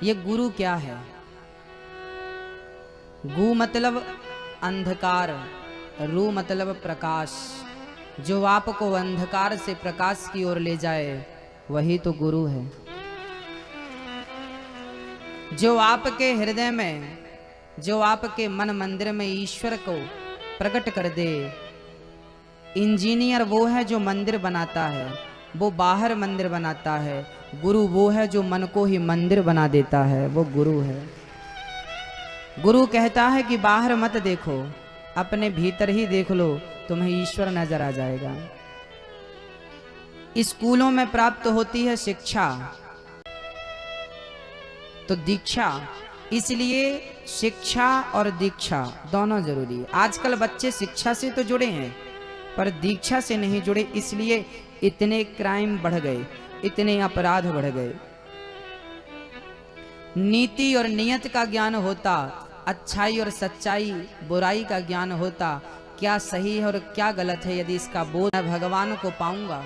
ये गुरु क्या है? गु मतलब अंधकार, रू मतलब प्रकाश। जो आपको अंधकार से प्रकाश की ओर ले जाए वही तो गुरु है। जो आपके हृदय में, जो आपके मन मंदिर में ईश्वर को प्रकट कर दे। इंजीनियर वो है जो मंदिर बनाता है, वो बाहर मंदिर बनाता है। गुरु वो है जो मन को ही मंदिर बना देता है, वो गुरु है। गुरु कहता है कि बाहर मत देखो, अपने भीतर ही देख लो, तुम्हें ईश्वर नजर आ जाएगा। स्कूलों में प्राप्त होती है शिक्षा तो दीक्षा, इसलिए शिक्षा और दीक्षा दोनों जरूरी है। आजकल बच्चे शिक्षा से तो जुड़े हैं पर दीक्षा से नहीं जुड़े, इसलिए इतने क्राइम बढ़ गए, इतने अपराध बढ़ गए। नीति और नियत का ज्ञान होता, अच्छाई और सच्चाई बुराई का ज्ञान होता, क्या सही है और क्या गलत है यदि इसका बोध मैं भगवान को पाऊंगा।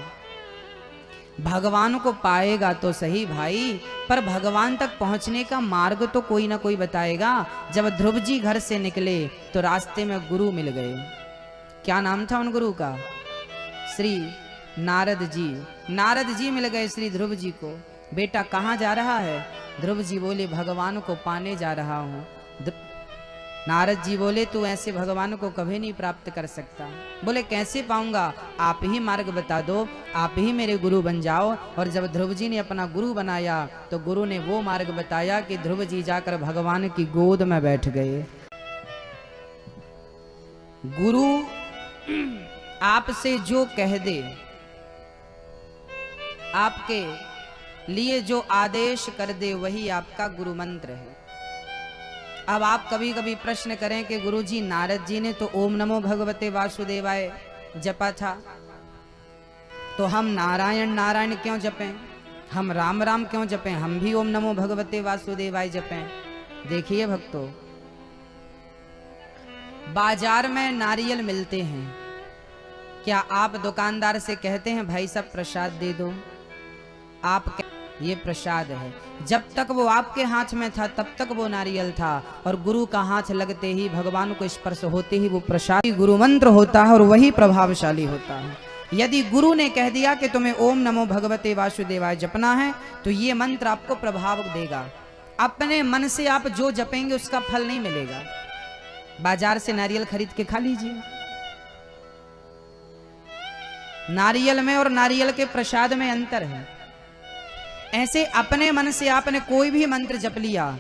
भगवान को पाएगा तो सही भाई, पर भगवान तक पहुंचने का मार्ग तो कोई ना कोई बताएगा। जब ध्रुव जी घर से निकले तो रास्ते में गुरु मिल गए। क्या नाम था उन गुरु का? श्री नारद जी। नारद जी मिल गए श्री ध्रुव जी को। बेटा कहाँ जा रहा है? ध्रुव जी बोले भगवान को पाने जा रहा हूँ। नारद जी बोले तू ऐसे भगवान को कभी नहीं प्राप्त कर सकता। बोले कैसे पाऊंगा? आप ही मार्ग बता दो, आप ही मेरे गुरु बन जाओ। और जब ध्रुव जी ने अपना गुरु बनाया तो गुरु ने वो मार्ग बताया कि ध्रुव जी जाकर भगवान की गोद में बैठ गए। गुरु आपसे जो कह दे, आपके लिए जो आदेश कर दे, वही आपका गुरु मंत्र है। अब आप कभी कभी प्रश्न करें कि गुरुजी नारद जी ने तो ओम नमो भगवते वासुदेवाय जपा था, तो हम नारायण नारायण क्यों जपें, हम राम राम क्यों जपें, हम भी ओम नमो भगवते वासुदेवाय जपें। देखिए भक्तों, बाजार में नारियल मिलते हैं, क्या आप दुकानदार से कहते हैं भाई साहब प्रसाद दे दो? आप ये प्रसाद है। जब तक वो आपके हाथ में था तब तक वो नारियल था, और गुरु का हाथ लगते ही, भगवान को स्पर्श होते ही वो प्रसाद गुरु मंत्र होता है और वही प्रभावशाली होता है। यदि गुरु ने कह दिया कि तुम्हें ओम नमो भगवते वासुदेवाय जपना है तो ये मंत्र आपको प्रभाव देगा। अपने मन से आप जो जपेंगे उसका फल नहीं मिलेगा। बाजार से नारियल खरीद के खा लीजिए, नारियल में और नारियल के प्रसाद में अंतर है। ऐसे अपने मन से आपने कोई भी मंत्र जप लिया,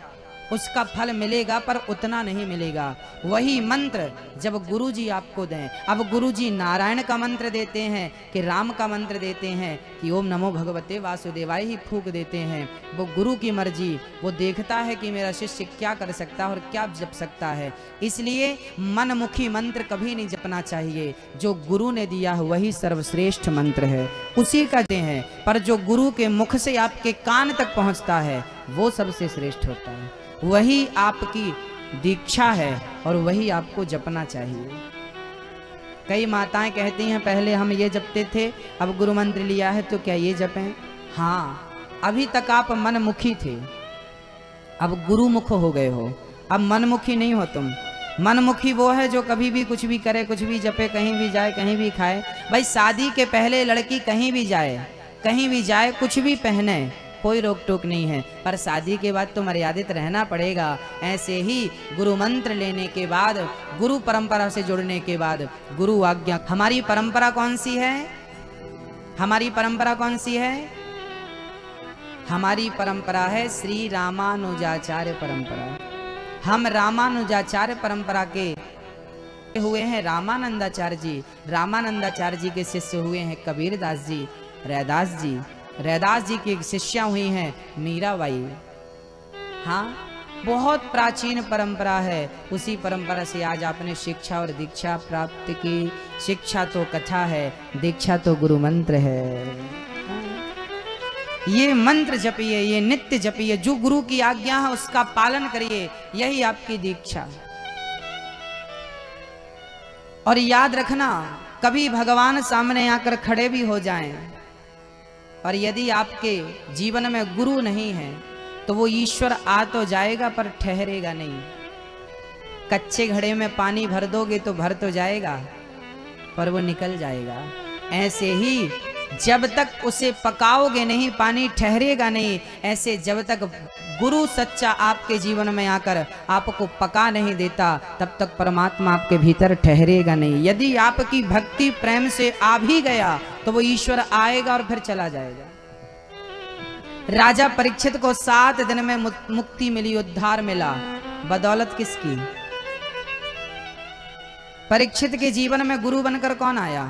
उसका फल मिलेगा पर उतना नहीं मिलेगा। वही मंत्र जब गुरुजी आपको दें, अब गुरुजी नारायण का मंत्र देते हैं कि राम का मंत्र देते हैं कि ओम नमो भगवते वासुदेवाय ही फूंक देते हैं, वो गुरु की मर्जी, वो देखता है कि मेरा शिष्य क्या कर सकता है और क्या जप सकता है। इसलिए मनमुखी मंत्र कभी नहीं जपना चाहिए। जो गुरु ने दिया है वही सर्वश्रेष्ठ मंत्र है, उसी का दें हैं। पर जो गुरु के मुख से आपके कान तक पहुंचता है वो सबसे श्रेष्ठ होता है, वही आपकी दीक्षा है और वही आपको जपना चाहिए। कई माताएं कहती हैं पहले हम ये जपते थे, अब गुरु मंत्र लिया है तो क्या ये जपें? हाँ, अभी तक आप मनमुखी थे, अब गुरुमुख हो गए हो, अब मनमुखी नहीं हो तुम। मनमुखी वो है जो कभी भी कुछ भी करे, कुछ भी जपे, कहीं भी जाए, कहीं भी खाए। भाई शादी के पहले लड़की कहीं भी जाए, कहीं भी जाए, कुछ भी पहने, कोई रोक टोक नहीं है, पर शादी के बाद तो मर्यादित रहना पड़ेगा। ऐसे ही गुरु मंत्र लेने के बाद, गुरु परंपरा से जुड़ने के बाद गुरु आज्ञा। हमारी परंपरा कौन सी है? हमारी परंपरा कौन सी है? हमारी परंपरा है श्री रामानुजाचार्य परंपरा। हम रामानुजाचार्य परंपरा के हुए हैं रामानंदाचार्य जी। रामानंदाचार्य जी के शिष्य हुए हैं कबीरदास जी, रैदास जी। रैदास जी की एक शिष्या हुई हैं मीराबाई। हाँ, बहुत प्राचीन परंपरा है। उसी परंपरा से आज आपने शिक्षा और दीक्षा प्राप्त की। शिक्षा तो कथा है, दीक्षा तो गुरु मंत्र है। ये मंत्र जपिए, ये नित्य जपिए, जो गुरु की आज्ञा है उसका पालन करिए, यही आपकी दीक्षा। और याद रखना, कभी भगवान सामने आकर खड़े भी हो जाएं और यदि आपके जीवन में गुरु नहीं है तो वो ईश्वर आ तो जाएगा पर ठहरेगा नहीं। कच्चे घड़े में पानी भर दोगे तो भर तो जाएगा पर वो निकल जाएगा। ऐसे ही जब तक उसे पकाओगे नहीं पानी ठहरेगा नहीं। ऐसे जब तक गुरु सच्चा आपके जीवन में आकर आपको पका नहीं देता तब तक परमात्मा आपके भीतर ठहरेगा नहीं। यदि आपकी भक्ति प्रेम से आ भी गया तो वो ईश्वर आएगा और फिर चला जाएगा। राजा परीक्षित को 7 दिन में मुक्ति मिली, उद्धार मिला। बदौलत किसकी? परीक्षित के जीवन में गुरु बनकर कौन आया?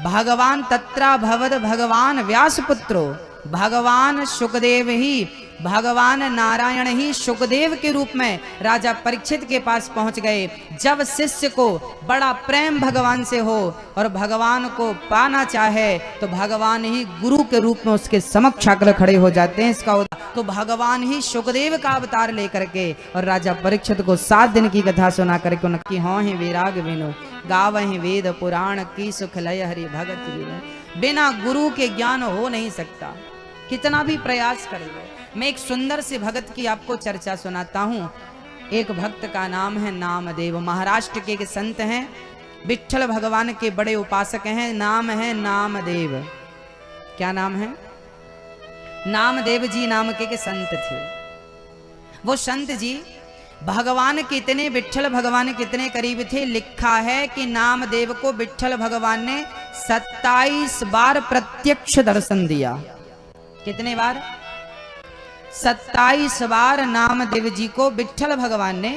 भगवान तत्रा भवद भगवान व्यासपुत्रो, भगवान सुखदेव ही, भगवान नारायण ही सुखदेव के रूप में राजा परीक्षित के पास पहुंच गए। जब शिष्य को बड़ा प्रेम भगवान से हो और भगवान को पाना चाहे तो भगवान ही गुरु के रूप में उसके समक्ष आकर खड़े हो जाते हैं। इसका तो भगवान ही सुखदेव का अवतार लेकर के और राजा परीक्षित को 7 दिन की कथा सुना करके उनकी हाँ ही वैराग बिनु गावहि वेद पुराण की सुख लय हरि भगत बिनु। बिना गुरु के ज्ञान हो नहीं सकता, कितना भी प्रयास कर लो। मैं एक सुंदर से भगत की आपको चर्चा सुनाता हूँ। एक भक्त का नाम है नामदेव। महाराष्ट्र के एक संत हैं, विट्ठल भगवान के बड़े उपासक हैं। नाम है नामदेव। क्या नाम है? नामदेव जी नाम के संत थे। वो संत जी भगवान के इतने, विट्ठल भगवान के इतने करीब थे, लिखा है कि नामदेव को विट्ठल भगवान ने 27 बार प्रत्यक्ष दर्शन दिया। कितने बार? 27 बार नामदेव जी को विट्ठल भगवान ने।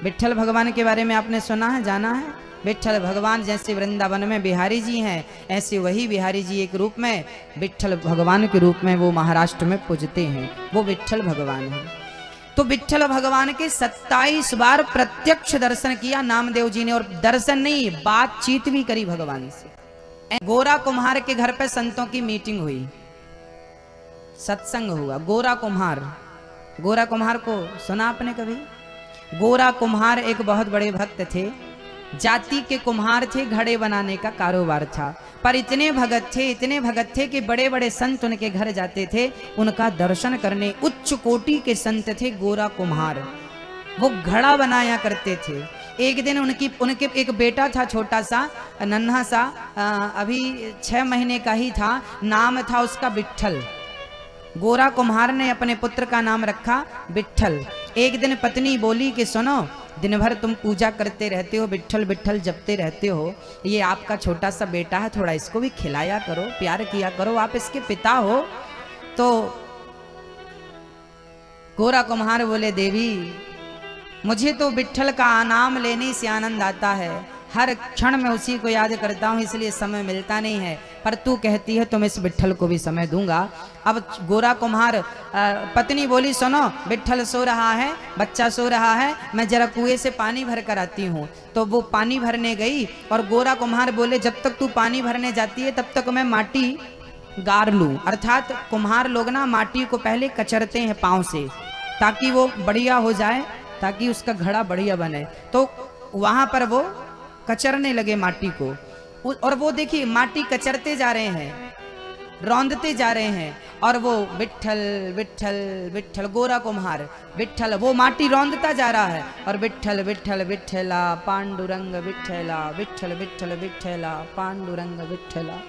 विट्ठल भगवान के बारे में आपने सुना है, जाना है? विट्ठल भगवान जैसे वृंदावन में बिहारी जी हैं, ऐसे वही बिहारी जी एक रूप में विट्ठल भगवान के रूप में वो महाराष्ट्र में पूजते हैं। वो विट्ठल भगवान है। तो विट्ठल भगवान के 27 बार प्रत्यक्ष दर्शन किया नामदेव जी ने। और दर्शन नहीं, बातचीत भी करी भगवान से। गोरा कुम्हार के घर पे संतों की मीटिंग हुई, सत्संग हुआ। गोरा कुम्हार, गोरा कुम्हार को सुना आपने कभी? गोरा कुम्हार एक बहुत बड़े भक्त थे, जाति के कुम्हार थे, घड़े बनाने का कारोबार था। पर इतने भगत थे, इतने भगत थे कि बड़े बड़े संत उनके घर जाते थे उनका दर्शन करने। उच्च कोटि के संत थे गोरा कुम्हार। वो घड़ा बनाया करते थे। एक दिन उनके एक बेटा था, छोटा सा नन्हा सा, अभी 6 महीने का ही था। नाम था उसका विट्ठल। गोरा कुम्हार ने अपने पुत्र का नाम रखा विट्ठल। एक दिन पत्नी बोली कि सुनो, दिन भर तुम पूजा करते रहते हो, विट्ठल विट्ठल जपते रहते हो, ये आपका छोटा सा बेटा है, थोड़ा इसको भी खिलाया करो, प्यार किया करो, आप इसके पिता हो। तो गोरा कुम्हार बोले, देवी मुझे तो विट्ठल का नाम लेने से आनंद आता है, हर क्षण में उसी को याद करता हूँ, इसलिए समय मिलता नहीं है। पर तू कहती है तो मैं इस विट्ठल को भी समय दूंगा। अब गोरा कुम्हार, पत्नी बोली सुनो, विट्ठल सो रहा है, बच्चा सो रहा है, मैं जरा कुएं से पानी भर कर आती हूँ। तो वो पानी भरने गई और गोरा कुम्हार बोले, जब तक तू पानी भरने जाती है तब तक मैं माटी गार लूँ। अर्थात कुम्हार लोग ना माटी को पहले कचरते हैं पाँव से ताकि वो बढ़िया हो जाए, ताकि उसका घड़ा बढ़िया बने। तो वहां पर वो कचरने लगे माटी को। और वो देखिए माटी कचरते जा रहे हैं, रौंदते जा रहे हैं। और वो विट्ठल विट्ठल विट्ठल, गोरा कुम्हार विट्ठल, वो माटी रौंदता जा रहा है और विट्ठल विट्ठल विट्ठला पांडुरंग विट्ठला, विट्ठल विट्ठल विट्ठला पांडुरंग विट्ठला,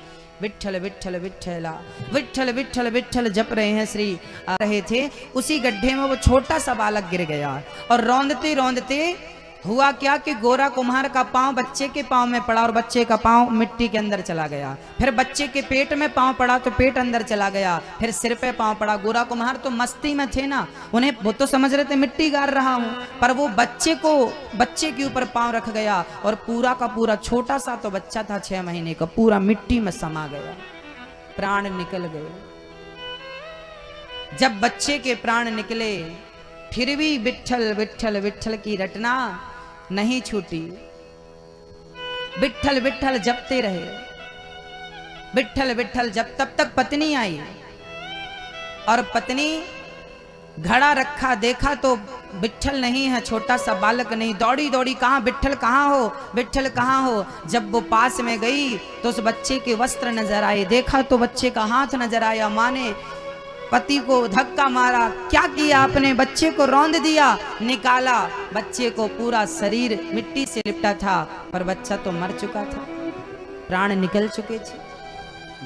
विट्ठल विट्ठल विट्ठला, विट्ठल विट्ठल विट्ठल जप रहे हैं श्री आ रहे थे। उसी गड्ढे में वो छोटा सा बालक गिर गया और रौंदते रौंदते हुआ क्या कि गोरा कुम्हार का पांव बच्चे के पांव में पड़ा और बच्चे का पांव मिट्टी के अंदर चला गया। फिर बच्चे के पेट में पांव पड़ा तो पेट अंदर चला गया। फिर सिर पे पांव पड़ा। गोरा कुम्हार तो मस्ती में थे ना, उन्हें वो तो समझ रहे थे मिट्टी गार रहा हूं, पर वो बच्चे के ऊपर पांव रख गया और पूरा का पूरा, छोटा सा तो बच्चा था 6 महीने का, पूरा मिट्टी में समा गया, प्राण निकल गए। जब बच्चे के प्राण निकले फिर भी विट्ठल विट्ठल विट्ठल की रटना नहीं छूटी। विट्ठल विट्ठल जपते रहे, विट्ठल विट्ठल जब तब तक पत्नी आई और पत्नी घड़ा रखा, देखा तो विट्ठल नहीं है, छोटा सा बालक नहीं। दौड़ी दौड़ी, कहाँ विट्ठल, कहाँ हो विट्ठल, कहाँ हो। जब वो पास में गई तो उस बच्चे के वस्त्र नजर आए, देखा तो बच्चे का हाथ नजर आया। माँ ने पति को धक्का मारा, क्या किया आपने, बच्चे को रौंद दिया, निकाला, बच्चे को पूरा शरीर मिट्टी से लिपटा था, पर बच्चा तो मर चुका था, प्राण निकल चुके थे,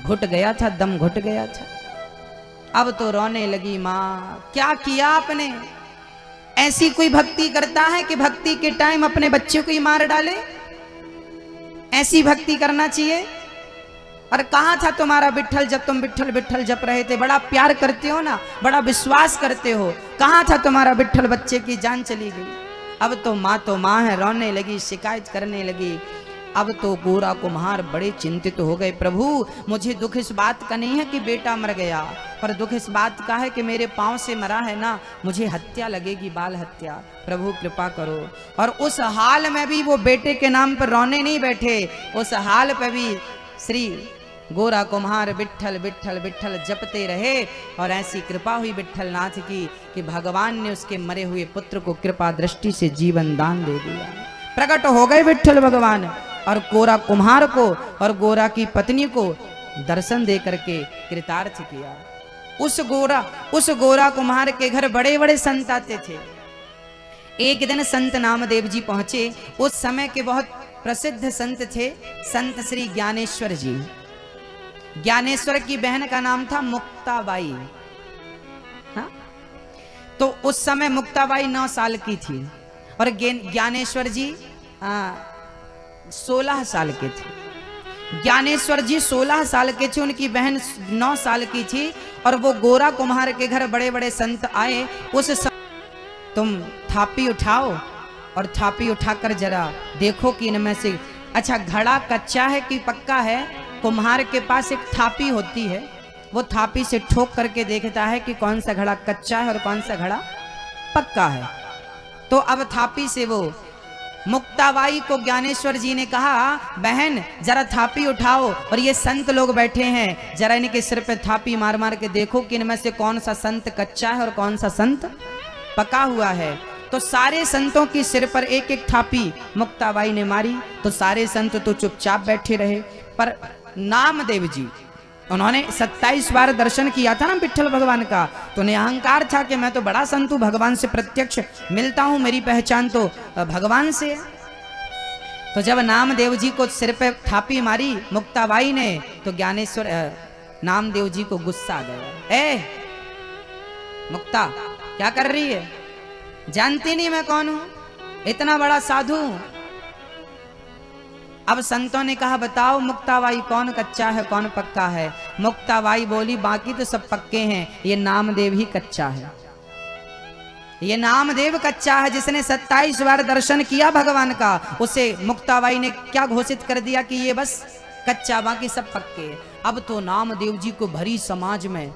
घुट गया था, दम घुट गया था। अब तो रोने लगी माँ, क्या किया आपने। ऐसी कोई भक्ति करता है कि भक्ति के टाइम अपने बच्चे को ही मार डाले। ऐसी भक्ति करना चाहिए। और कहाँ था तुम्हारा विठ्ठल जब तुम विठ्ठल विठ्ठल जप रहे थे, बड़ा प्यार करते हो ना, बड़ा विश्वास करते हो, कहाँ था तुम्हारा विठ्ठल। बच्चे की जान चली गई। अब तो माँ है, रोने लगी, शिकायत करने लगी। अब तो गोरा कुम्हार बड़े चिंतित हो गए, प्रभु मुझे दुख इस बात का नहीं है कि बेटा मर गया, पर दुख इस बात का है कि मेरे पांव से मरा है ना, मुझे हत्या लगेगी, बाल हत्या, प्रभु कृपा करो। और उस हाल में भी वो बेटे के नाम पर रोने नहीं बैठे, उस हाल पर भी श्री गोरा कुम्हार विठ्ठल विठ्ठल विठ्ठल जपते रहे। और ऐसी कृपा हुई विठ्ठल नाथ की कि भगवान ने उसके मरे हुए पुत्र को कृपा दृष्टि से जीवन दान दे दिया। प्रकट हो गए विठ्ठल भगवान और गोरा कुम्हार को और गोरा की पत्नी को दर्शन दे करके कृतार्थ किया। उस गोरा कुम्हार के घर बड़े बड़े संत आते थे। एक दिन संत नामदेव जी पहुंचे। उस समय के बहुत प्रसिद्ध संत थे संत श्री ज्ञानेश्वर जी। ज्ञानेश्वर की बहन का नाम था मुक्ताबाई। हाँ? तो उस समय मुक्ताबाई 9 साल की थी और ज्ञानेश्वर जी 16 साल के थे। ज्ञानेश्वर जी 16 साल के थे, उनकी बहन 9 साल की थी। और वो गोरा कुम्हार के घर बड़े बड़े संत आए। उस समय तुम थापी उठाओ और थापी उठाकर जरा देखो कि इनमें से अच्छा घड़ा कच्चा है कि पक्का है। कुम्हार के पास एक थापी होती है, वो थापी से ठोक करके देखता है कि कौन सा घड़ा कच्चा है और कौन सा घड़ा पक्का है। तो अब थापी से वो मुक्ताबाई को ज्ञानेश्वर जी ने कहा, बहन जरा थापी उठाओ और ये संत लोग बैठे हैं, जरा इनके सिर पे थापी मार मार के देखो कि इनमें से कौन सा संत कच्चा है और कौन सा संत पका हुआ है। तो सारे संतों की सिर पर एक एक थापी मुक्ताबाई ने मारी। तो सारे संत तो चुपचाप बैठे रहे, पर नामदेव जी उन्होंने 27 बार दर्शन किया था ना विठ्ठल भगवान का, तो उन्हें अहंकार था कि मैं तो बड़ा संत हूं, भगवान से प्रत्यक्ष मिलता हूं, मेरी पहचान तो भगवान से है। तो जब नामदेव जी को सिर पे थापी मारी मुक्ताबाई ने, तो ज्ञानेश्वर नामदेव जी को गुस्सा आ गया। ए मुक्ता क्या कर रही है, जानती नहीं मैं कौन हूं, इतना बड़ा साधु हूं। अब संतों ने कहा, बताओ मुक्ताबाई कौन कच्चा है कौन पक्का है। मुक्ताबाई बोली, बाकी तो सब पक्के हैं, ये नामदेव ही कच्चा है। ये नामदेव कच्चा है, जिसने 27 बार दर्शन किया भगवान का, उसे मुक्ताबाई ने क्या घोषित कर दिया कि ये बस कच्चा, बाकी सब पक्के। अब तो नामदेव जी को भरी समाज में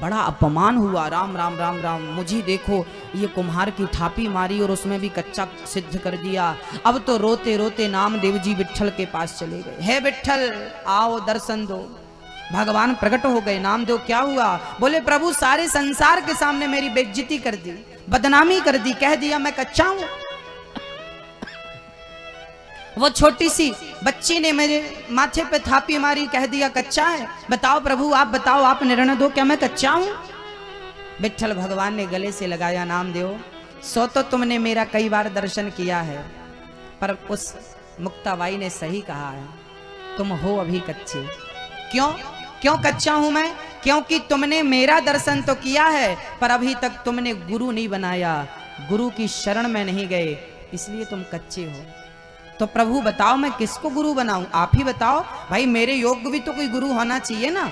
बड़ा अपमान हुआ। राम राम राम राम, मुझे देखो ये कुम्हार की थापी मारी और उसमें भी कच्चा सिद्ध कर दिया। अब तो रोते रोते नामदेव जी विठ्ठल के पास चले गए। हे विठ्ठल आओ दर्शन दो। भगवान प्रकट हो गए। नामदेव क्या हुआ? बोले प्रभु सारे संसार के सामने मेरी बेइज्जती कर दी, बदनामी कर दी, कह दिया मैं कच्चा हूं। वो छोटी सी बच्ची ने मेरे माथे पे थापी मारी, कह दिया कच्चा है। बताओ प्रभु आप बताओ, आप निर्णय दो, क्या मैं कच्चा हूं? विठ्ठल भगवान ने गले से लगाया, नामदेव सो तो तुमने मेरा कई बार दर्शन किया है, पर उस मुक्ताबाई ने सही कहा है, तुम हो अभी कच्चे। क्यों कच्चा हूं मैं? क्योंकि तुमने मेरा दर्शन तो किया है, पर अभी तक तुमने गुरु नहीं बनाया, गुरु की शरण में नहीं गए, इसलिए तुम कच्चे हो। तो प्रभु बताओ मैं किसको गुरु बनाऊं? आप ही बताओ भाई, मेरे योग्य भी तो कोई गुरु होना चाहिए ना।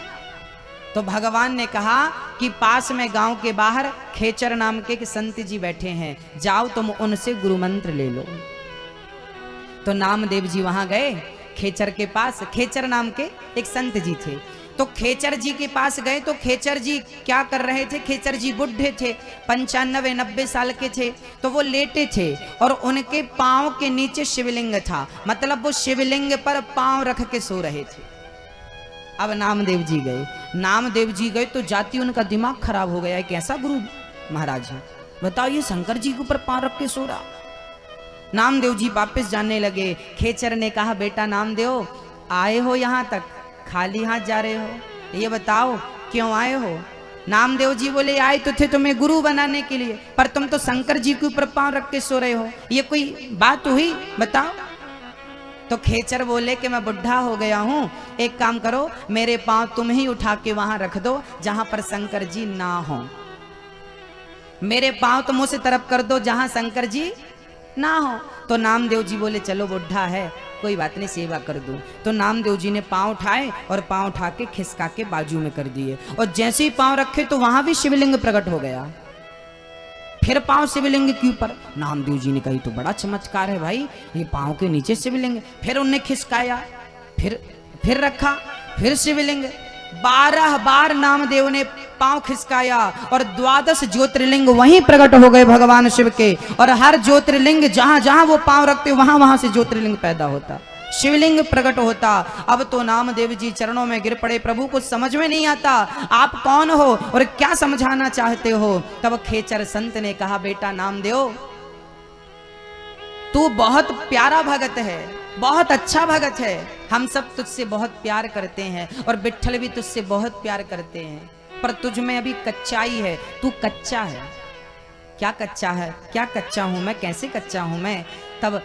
तो भगवान ने कहा कि पास में गांव के बाहर खेचर नाम के संत जी बैठे हैं, जाओ तुम उनसे गुरु मंत्र ले लो। तो नामदेव जी वहां गए खेचर के पास। खेचर नाम के एक संत जी थे। तो खेचर जी के पास गए तो खेचर जी क्या कर रहे थे? खेचर जी बुढ़े थे, 95-90 साल के थे। तो वो लेटे थे और उनके पांव के नीचे शिवलिंग था, मतलब वो शिवलिंग पर पांव रख के सो रहे थे। अब नामदेव जी गए तो जाति उनका दिमाग खराब हो गया, कैसा गुरु महाराज है, बताओ ये शंकर जी के ऊपर पांव रख के सो रहा। नामदेव जी वापस जाने लगे। खेचर ने कहा, बेटा नामदेव आए हो यहाँ तक, खाली हाथ जा रहे हो, ये बताओ क्यों आए हो? नामदेव जी बोले आए तो थे तुम्हें गुरु बनाने के लिए, पर तुम तो शंकर जी के ऊपर पांव रख के सो रहे हो, ये कोई बात हुई बताओ। तो खेचर बोले कि मैं बुढ़ा हो गया हूं, एक काम करो मेरे पांव तुम ही उठा के वहां रख दो जहां पर शंकर जी ना हो, मेरे पांव तुम उस तरफ कर दो जहां शंकर जी ना हो। तो नामदेव जी बोले चलो बुढ़ा है कोई बात नहीं सेवा कर दूं। तो नामदेव जी ने पांव उठाए और पांव उठा के खिसका के बाजू में कर दिए, और जैसे ही पांव रखे तो वहां भी शिवलिंग प्रकट हो गया। फिर पांव शिवलिंग के ऊपर, नामदेव जी ने कही तो बड़ा चमत्कार है भाई, ये पांव के नीचे शिवलिंग। फिर उनने खिसकाया, फिर रखा, फिर शिवलिंग। 12 बार नामदेव ने पांव खिसकाया और 12 ज्योतिर्लिंग वहीं प्रकट हो गए भगवान शिव के। और हर ज्योतिर्लिंग जहां जहां वो पांव रखते वहां वहां से ज्योतिर्लिंग पैदा होता, शिवलिंग प्रकट होता। अब तो नामदेव जी चरणों में गिर पड़े, प्रभु को समझ में नहीं आता आप कौन हो और क्या समझाना चाहते हो। तब खेचर संत ने कहा बेटा नामदेव तू बहुत प्यारा भगत है, बहुत अच्छा भगत है, हम सब तुझसे बहुत प्यार करते हैं और विट्ठल भी तुझसे बहुत प्यार करते हैं, पर तुझ में अभी कच्चाई है, तू कच्चा है। क्या कच्चा है, क्या कच्चा हूं मैं, कैसे कच्चा हूं मैं। तब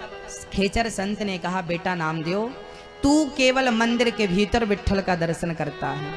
खेचर संत ने कहा बेटा नामदेव तू केवल मंदिर के भीतर विट्ठल का दर्शन करता है,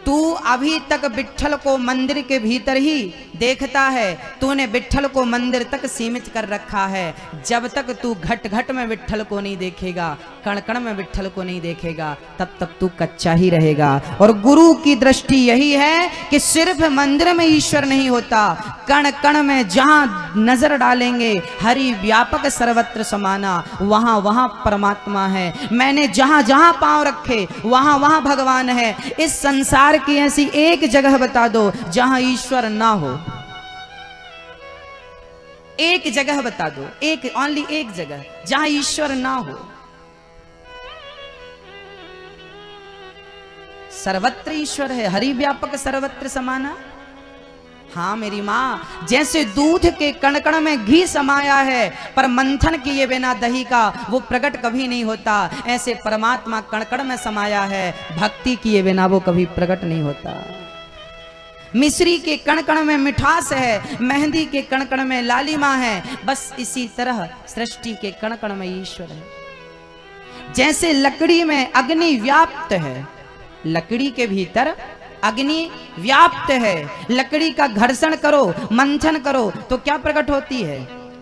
तू अभी तक विट्ठल को मंदिर के भीतर ही देखता है, तूने विट्ठल को मंदिर तक सीमित कर रखा है। जब तक तू घट घट में विट्ठल को नहीं देखेगा, कण कण में विट्ठल को नहीं देखेगा, तब तक तू कच्चा ही रहेगा। और गुरु की दृष्टि यही है कि सिर्फ मंदिर में ईश्वर नहीं होता, कण कण में जहां नजर डालेंगे हरि व्यापक सर्वत्र समाना, वहां वहां परमात्मा है। मैंने जहां जहां पांव रखे वहां वहां भगवान है। इस संसार की ऐसी एक जगह बता दो जहां ईश्वर ना हो, एक जगह बता दो, एक ओनली एक जगह जहां ईश्वर ना हो। सर्वत्र ईश्वर है, हरि व्यापक सर्वत्र समाना। हाँ मेरी माँ, जैसे दूध के कण कण में घी समाया है पर मंथन किए बिना दही का वो प्रकट कभी नहीं होता, ऐसे परमात्मा कण कण में समाया है, भक्ति किए बिना वो कभी प्रकट नहीं होता। मिश्री के कण कण में मिठास है, मेहंदी के कण कण में लालिमा है, बस इसी तरह सृष्टि के कण कण में ईश्वर है। जैसे लकड़ी में अग्नि व्याप्त है, लकड़ी के भीतर अग्नि व्याप्त है, लकड़ी का घर्षण करो मंथन करो तो क्या प्रकट होती है,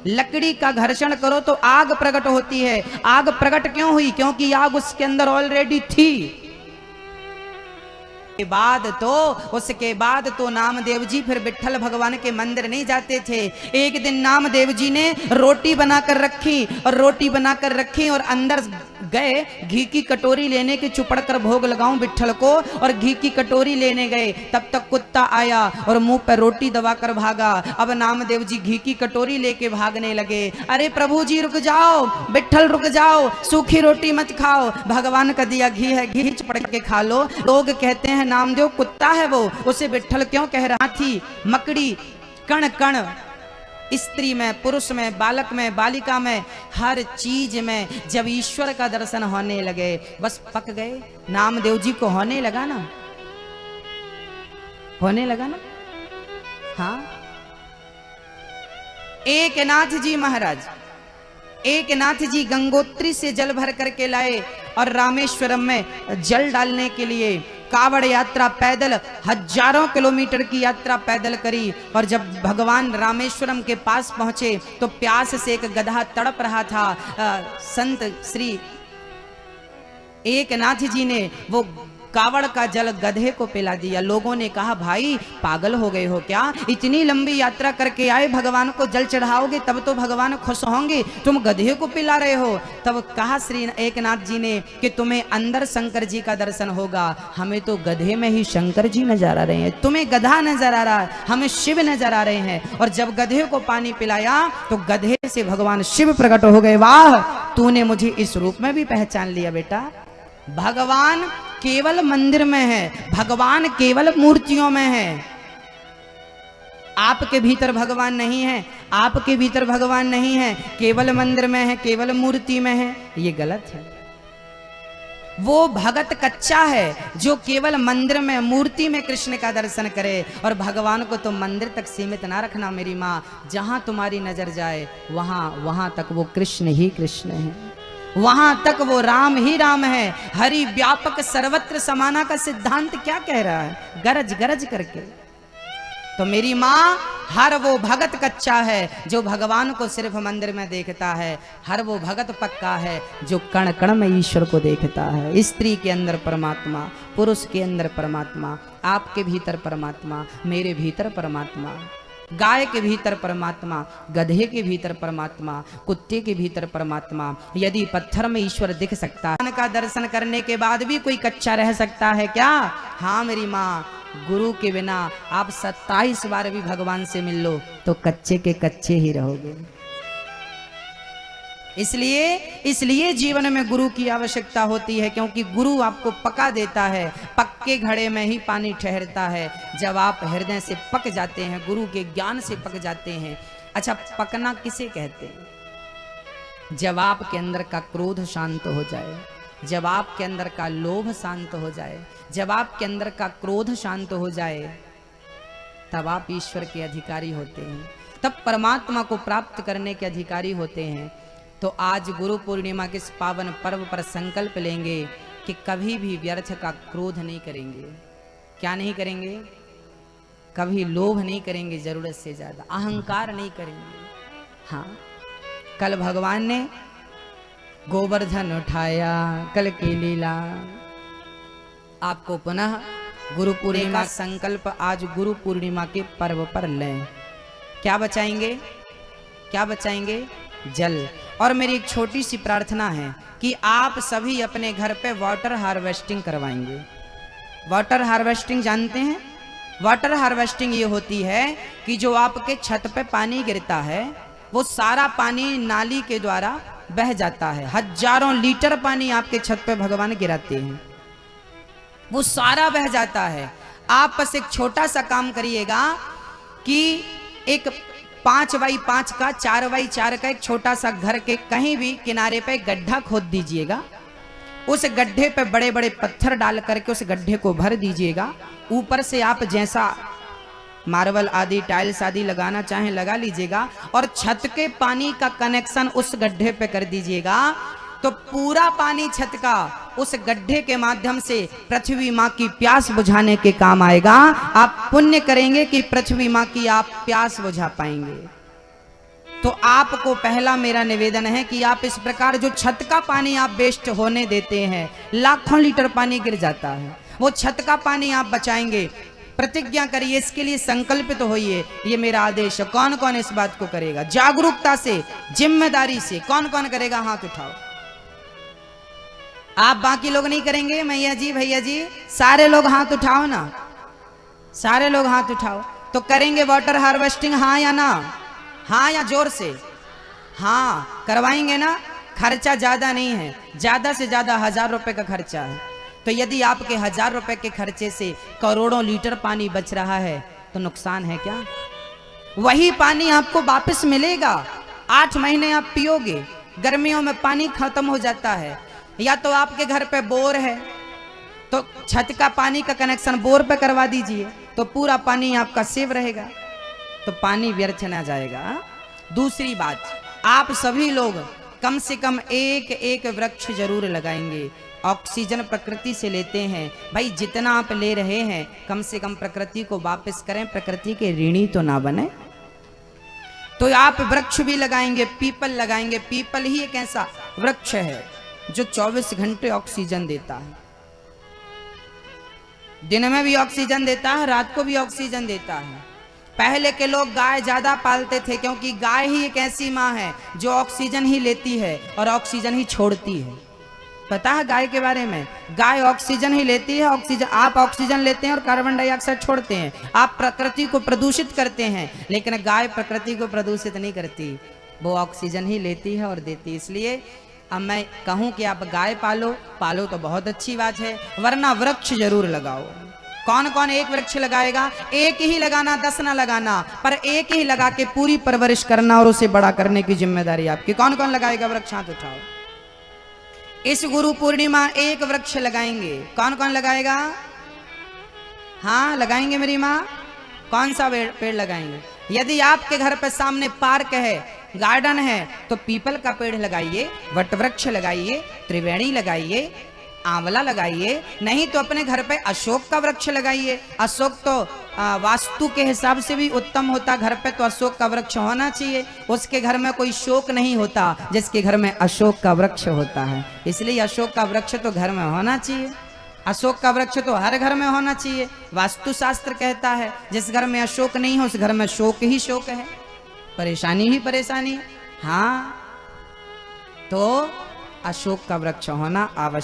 लकड़ी का घर्षण करो तो आग प्रकट होती है। आग प्रकट क्यों हुई, क्योंकि आग उसके अंदर ऑलरेडी थी। उसके बाद तो नामदेव जी फिर विट्ठल भगवान के मंदिर नहीं जाते थे। एक दिन नामदेव जी ने रोटी बनाकर रखी और अंदर गए घी की कटोरी लेने के, चुपड़ कर भोग लगाऊं विट्ठल को, और घी की कटोरी लेने गए, तब तक कुत्ता आया और मुंह पर रोटी दबाकर भागा। अब नामदेव जी घी की कटोरी लेके भागने लगे। अरे प्रभु जी रुक जाओ, विट्ठल रुक जाओ, सूखी रोटी मत खाओ, भगवान का दिया घी है, घी चुपड़ के खा लो। लोग कहते हैं नामदेव कुत्ता है वो, उसे विट्ठल क्यों कह रहा थी। मकड़ी कण कण, स्त्री में, पुरुष में, बालक में, बालिका में, हर चीज में जब ईश्वर का दर्शन होने लगे बस पक गए। नामदेव जी को होने लगा ना, होने लगा ना। हाँ, एकनाथ जी महाराज, एकनाथ जी गंगोत्री से जल भर करके लाए और रामेश्वरम में जल डालने के लिए कावड़ यात्रा पैदल, हजारों किलोमीटर की यात्रा पैदल करी। और जब भगवान रामेश्वरम के पास पहुंचे तो प्यास से एक गधा तड़प रहा था। संत श्री एकनाथ जी ने वो कावड़ का जल गधे को पिला दिया। लोगों ने कहा भाई पागल हो गए हो क्या, इतनी लंबी यात्रा करके आए, भगवान को जल चढ़ाओगे तब तो भगवान खुश होंगे, तुम गधे को पिला रहे हो। तब कहा श्री एकनाथ जी ने कि तुम्हें अंदर शंकर जी का दर्शन होगा, हमें तो गधे में ही शंकर जी नजर आ रहे हैं, तुम्हें गधा नजर आ रहा है, हमें शिव नजर आ रहे हैं। और जब गधे को पानी पिलाया तो गधे से भगवान शिव प्रकट हो गए। वाह, तूने मुझे इस रूप में भी पहचान लिया बेटा। भगवान केवल मंदिर में है, भगवान केवल मूर्तियों में है, आपके भीतर भगवान नहीं है, आपके भीतर भगवान नहीं है, केवल मंदिर में है, केवल मूर्ति में है, ये गलत है। वो भगत कच्चा है जो केवल मंदिर में मूर्ति में कृष्ण का दर्शन करे। और भगवान को तो मंदिर तक सीमित ना रखना मेरी माँ, जहां तुम्हारी नजर जाए वहां तक वो कृष्ण ही कृष्ण है, वहां तक वो राम ही राम है। हरि व्यापक सर्वत्र समाना का सिद्धांत क्या कह रहा है, गरज गरज करके। तो मेरी माँ, हर वो भगत कच्चा है जो भगवान को सिर्फ मंदिर में देखता है, हर वो भगत पक्का है जो कण कण में ईश्वर को देखता है। स्त्री के अंदर परमात्मा, पुरुष के अंदर परमात्मा, आपके भीतर परमात्मा, मेरे भीतर परमात्मा, गाय के भीतर परमात्मा, गधे के भीतर परमात्मा, कुत्ते के भीतर परमात्मा। यदि पत्थर में ईश्वर दिख सकता है, का दर्शन करने के बाद भी कोई कच्चा रह सकता है क्या? हाँ मेरी माँ, गुरु के बिना आप 27 बार भी भगवान से मिल लो तो कच्चे के कच्चे ही रहोगे। इसलिए जीवन में गुरु की आवश्यकता होती है, क्योंकि गुरु आपको पका देता है। पक्के घड़े में ही पानी ठहरता है। जब आप हृदय से पक जाते हैं, गुरु के ज्ञान से पक जाते हैं। अच्छा, पकना किसे कहते हैं? जब आपके अंदर का क्रोध शांत हो जाए, जब आपके अंदर का लोभ शांत हो जाए, जब आपके अंदर का क्रोध शांत हो जाए, तब आप ईश्वर के अधिकारी होते हैं, तब परमात्मा को प्राप्त करने के अधिकारी होते हैं। तो आज गुरु पूर्णिमा के इस पावन पर्व पर संकल्प लेंगे कि कभी भी व्यर्थ का क्रोध नहीं करेंगे। क्या नहीं करेंगे? कभी लोभ नहीं करेंगे, जरूरत से ज्यादा अहंकार नहीं करेंगे। हाँ, कल भगवान ने गोवर्धन उठाया, कल की लीला। आपको पुनः गुरु पूर्णिमा का संकल्प आज गुरु पूर्णिमा के पर्व पर लें। क्या बचाएंगे? क्या बचाएंगे? जल। और मेरी एक छोटी सी प्रार्थना है कि आप सभी अपने घर पे वाटर हार्वेस्टिंग करवाएंगे। वाटर हार्वेस्टिंग जानते हैं? वाटर हार्वेस्टिंग ये होती है कि जो आपके छत पे पानी गिरता है, वो सारा पानी नाली के द्वारा बह जाता है। हजारों लीटर पानी आपके छत पे भगवान गिराते हैं, वो सारा बह जाता है। आप बस एक छोटा सा काम करिएगा कि एक 5x5 का 4x4 का एक छोटा सा घर के कहीं भी किनारे पे गड्ढा खोद दीजिएगा। उस गड्ढे पे बड़े बड़े पत्थर डाल करके उस गड्ढे को भर दीजिएगा। ऊपर से आप जैसा मार्बल आदि टाइल्स आदि लगाना चाहें लगा लीजिएगा, और छत के पानी का कनेक्शन उस गड्ढे पे कर दीजिएगा। तो पूरा पानी छत का उस गड्ढे के माध्यम से पृथ्वी माँ की प्यास बुझाने के काम आएगा। आप पुण्य करेंगे कि पृथ्वी माँ की आप प्यास बुझा पाएंगे। तो आपको पहला मेरा निवेदन है कि आप इस प्रकार जो छत का पानी आप वेस्ट होने देते हैं, लाखों लीटर पानी गिर जाता है, वो छत का पानी आप बचाएंगे। प्रतिज्ञा करिए, इसके लिए संकल्पित तो होइए। ये मेरा आदेश है। कौन कौन इस बात को करेगा? जागरूकता से, जिम्मेदारी से कौन कौन करेगा? हाथ उठाओ। आप बाकी लोग नहीं करेंगे? मैया जी, भैया जी, सारे लोग हाथ उठाओ ना, सारे लोग हाथ उठाओ। तो करेंगे वाटर हार्वेस्टिंग? हाँ या ना? हाँ या जोर से? हाँ, करवाएंगे ना। खर्चा ज्यादा नहीं है, ज्यादा से ज्यादा 1000 रुपए का खर्चा है। तो यदि आपके 1000 रुपए के खर्चे से करोड़ों लीटर पानी बच रहा है तो नुकसान है क्या? वही पानी आपको वापस मिलेगा। 8 महीने आप पियोगे। गर्मियों में पानी खत्म हो जाता है। या तो आपके घर पे बोर है तो छत का पानी का कनेक्शन बोर पे करवा दीजिए, तो पूरा पानी आपका सेव रहेगा, तो पानी व्यर्थ ना जाएगा। दूसरी बात, आप सभी लोग कम से कम एक एक वृक्ष जरूर लगाएंगे। ऑक्सीजन प्रकृति से लेते हैं भाई, जितना आप ले रहे हैं कम से कम प्रकृति को वापस करें, प्रकृति के ऋणी तो ना बने। तो आप वृक्ष भी लगाएंगे, पीपल लगाएंगे। पीपल ही एक ऐसा वृक्ष है जो 24 घंटे ऑक्सीजन देता है। दिन में भी ऑक्सीजन देता है, रात को भी ऑक्सीजन देता है। पहले के लोग गाय ज्यादा पालते थे, क्योंकि गाय ही एक ऐसी माँ है जो ऑक्सीजन ही लेती है और ऑक्सीजन ही छोड़ती है। पता है गाय के बारे में? गाय ऑक्सीजन ही लेती है, ऑक्सीजन, आप ऑक्सीजन लेते हैं और कार्बन डाइऑक्साइड छोड़ते हैं। आप प्रकृति को प्रदूषित करते हैं, लेकिन गाय प्रकृति को प्रदूषित नहीं करती, वो ऑक्सीजन ही लेती है और देती है। इसलिए अब मैं कहूं कि आप गाय पालो तो बहुत अच्छी बात है, वरना वृक्ष जरूर लगाओ। कौन कौन एक वृक्ष लगाएगा? एक ही लगाना, 10 ना लगाना, पर एक ही लगा के पूरी परवरिश करना और उसे बड़ा करने की जिम्मेदारी आपकी। कौन कौन लगाएगा वृक्ष? हाथ उठाओ। इस गुरु पूर्णिमा एक वृक्ष लगाएंगे। कौन कौन लगाएगा? हाँ लगाएंगे मेरी माँ। कौन सा पेड़ लगाएंगे? यदि आपके घर पे सामने पार्क है, गार्डन है, तो पीपल का पेड़ लगाइए, वटवृक्ष लगाइए, त्रिवेणी लगाइए, आंवला लगाइए, नहीं तो अपने घर पे अशोक का वृक्ष लगाइए। अशोक तो वास्तु के हिसाब से भी उत्तम होता, घर पे तो अशोक का वृक्ष होना चाहिए। उसके घर में कोई शोक नहीं होता जिसके घर में अशोक का वृक्ष होता है, इसलिए अशोक का वृक्ष तो घर में होना चाहिए। अशोक का वृक्ष तो हर घर में होना चाहिए। वास्तु शास्त्र कहता है जिस घर में अशोक नहीं हो उस घर में शोक ही शोक है, परेशानी ही परेशानी। हाँ, तो अशोक का वृक्ष होना आवश्यक।